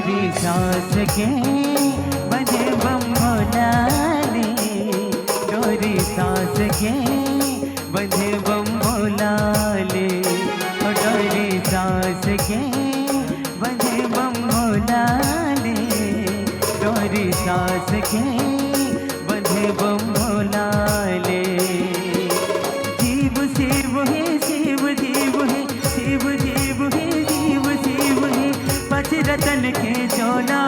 डोरी सास के बजे बम भोला ले, डोरी सास के बजे बम भोला ले, डोरी सास के बजे बम भोला ले, डोरी सास के बजे बम भोला ले। जीव शिव है शिव जीव है, शिव जीव है जीव शिव है, पच रतन के चोला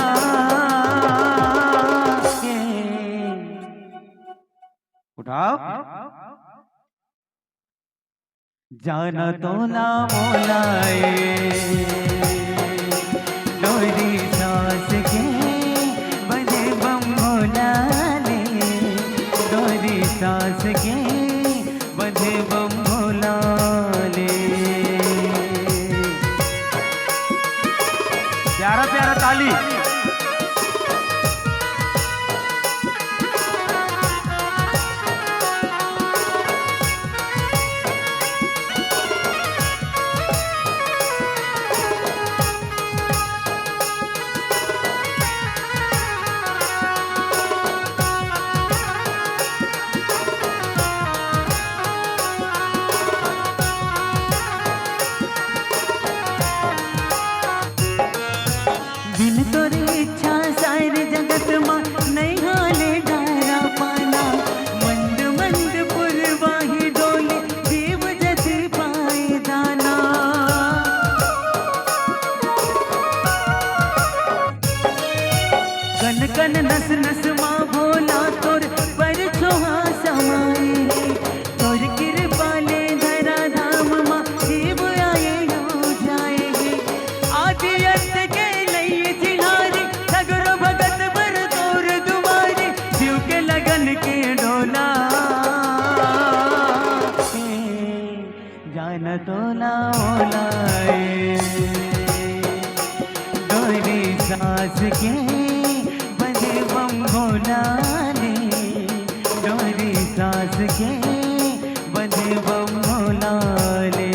उठाओ। जाना तो ना मोलाए, डोरी सास के बजे बम भोला ले, डोरी सास के बजे बम भोला ले। प्यारा प्यारा ताली। बिन तोरी इच्छा सारे जगत मां नहीं हाले डारा पाना, मंद मंद पुरवाही डोले जीव जति पाए दाना। कन कन नस नस मां भोला तोर पर छोहा समाए, तोर कृपा ले धरा धाम मां जीव आए हो जाएगी। आदि अंत के लइए जिहारी, सगरो भगत बर तोर दुआरी, शिव के लगन के डोला जान तोला ओलाए, डोरी सास के बजे बम भोला ले, डोरी सास के बजे बम भोला ले।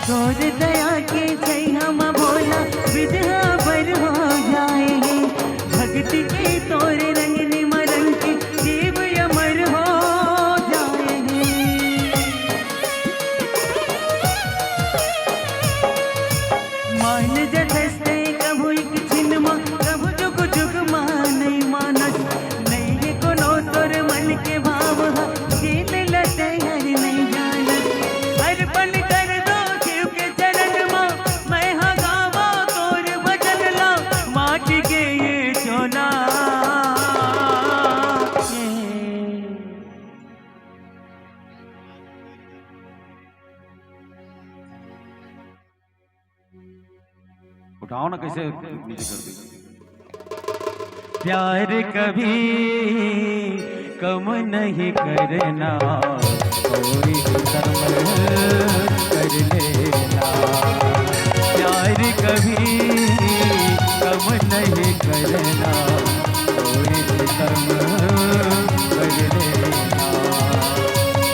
तोर दया के जय हम भोला विद्या पर हो जाएंगे, भक्ति के तोर रंग निमरंग के जीव अमर हो जाएंगे। मान जठस्ते कभु एक छिन मां, कभु जुग जुग मानै मानस, नहीं कोनो तोर मन के भाव खेल लते हर नहीं जानत। हर पल कर दो शिव के चरण मां, मैं हाँ गावा तोर भजन ला, माटी के ये चोला उठाओ ना, कैसे नीचे कर दी। प्यार कभी कम नहीं करना, थोड़ी शर्म कर लेना। प्यार कभी कम नहीं करना, थोड़ी शर्म कर लेना।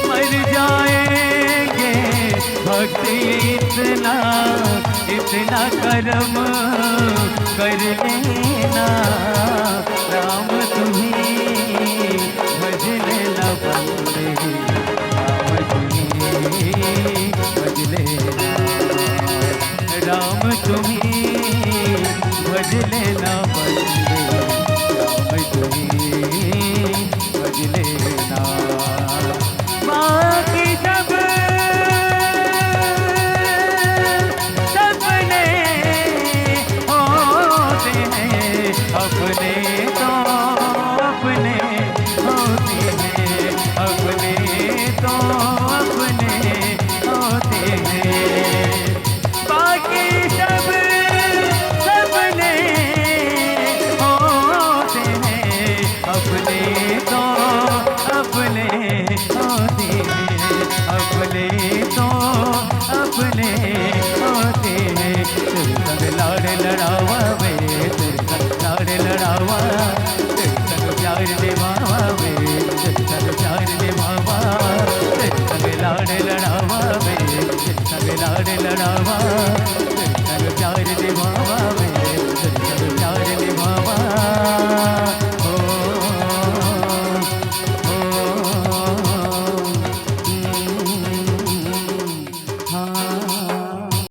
मर जाएंगे भक्त इतना इतना कर्म कर लेना, राम तुम्हें भज लेना बंदे, राम तुम्हें भज लेना, राम तुम्हें भज लेना।